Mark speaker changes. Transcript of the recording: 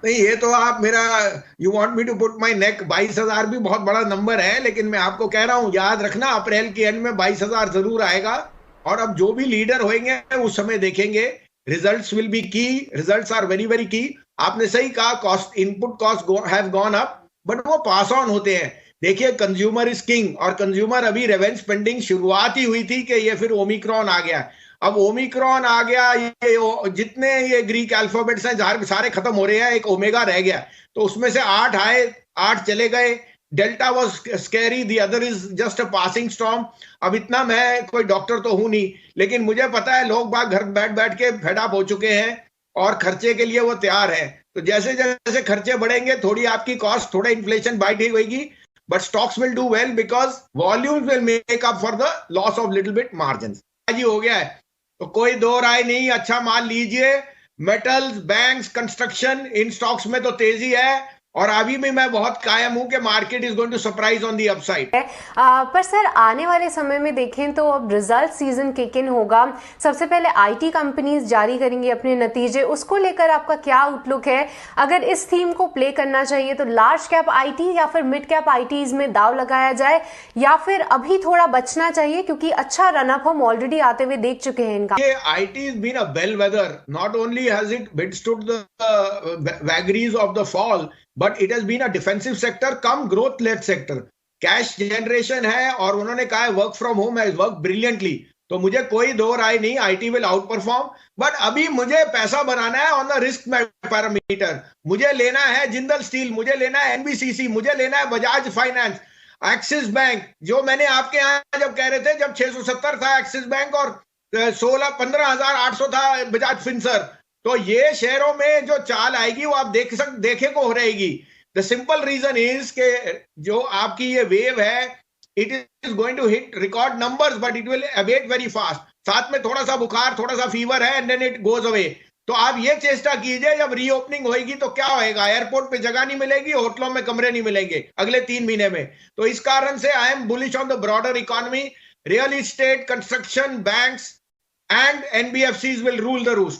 Speaker 1: नहीं, ये तो आप मेरा, you want me to put my neck, 22,000 भी बहुत बड़ा नंबर है, लेकिन मैं आपको कह रहा हूं याद रखना अप्रैल के एंड में 22,000 जरूर आएगा। और अब जो भी लीडर होंगे उस समय देखेंगे, रिजल्ट्स विल बी की, रिजल्ट्स आर वेरी वेरी की। आपने सही कहा, cost, input cost have gone up, but वो पास ऑन होते हैं। देखिए, कंज्यूमर इज किंग, और कंज्यूमर अभी रेवेंज स्पेंडिंग शुरुआत ही हुई थी कि ये फिर ओमिक्रॉन आ गया। अब ओमिक्रॉन आ गया, ये जितने ये ग्रीक अल्फाबेट्स हैं सारे खत्म हो रहे हैं, एक ओमेगा रह गया, तो उसमें से 8 आए, 8 चले गए। Delta was scary, the other is just a passing storm. अब इतना, मैं कोई डॉक्टर तो हूं नहीं, लेकिन मुझे पता है लोग बाग घर बैठ बैठ के फेड अप हो चुके हैं और खर्चे के लिए वो तैयार है। तो जैसे जैसे खर्चे बढ़ेंगे, थोड़ी आपकी कॉस्ट, थोड़ा इन्फ्लेशन बाइट ही होगी, but stocks will do well because volumes will make up for the loss of little bit margin. जी हो गया है, तो कोई दो राय नहीं, अच्छा माल लीजिए। मेटल्स, बैंक्स, कंस्ट्रक्शन, इन स्टॉक्स में तो तेजी है, और अभी भी मैं बहुत कायम हूं कि market is going to surprise on the upside.
Speaker 2: पर सर, आने वाले समय में देखें तो अब रिजल्ट सीजन किक इन होगा। सबसे पहले आईटी कंपनीज जारी करेंगी अपने नतीजे, उसको लेकर आपका क्या आउटलुक है? अगर इस थीम को प्ले करना चाहिए तो लार्ज कैप आईटी या फिर मिड कैप आईटीज में दाव लगाया जाए, या फिर अभी थोड़ा बचना चाहिए क्योंकि अच्छा रनअप हम ऑलरेडी आते हुए देख चुके हैं इनका?
Speaker 1: ये IT has been a bellwether. Not only has it withstood the vagaries of the fall, but it has been a defensive sector come growth led sector. Cash generation है, और उन्होंने कहा है work from home has work brilliantly. तो मुझे कोई दो राय नहीं, IT will out perform. But अभी मुझे पैसा बनाना है ऑन द रिस्क पैरामीटर। मुझे लेना है जिंदल स्टील, मुझे लेना है एनबीसीसी, मुझे लेना है बजाज फाइनेंस, एक्सिस बैंक। जो मैंने आपके यहाँ जब कह रहे थे, जब 670 था एक्सिस बैंक और 15,800 था बजाज फिंसर, तो ये शेयरों में जो चाल आएगी वो आप देखे को हो रहेगी। द सिंपल रीजन इज के जो आपकी ये वेव है, it is going to hit record numbers, but it will abate very fast. साथ में थोड़ा सा बुखार, थोड़ा सा फीवर है, and then it goes away. तो आप ये चेष्टा कीजिए, जब रीओपनिंग होगी तो क्या होएगा, एयरपोर्ट पे जगह नहीं मिलेगी, होटलों में कमरे नहीं मिलेंगे अगले 3 महीने में। तो इस कारण से I am bullish on the broader economy. Real estate, construction, banks and NBFCs will rule the roost.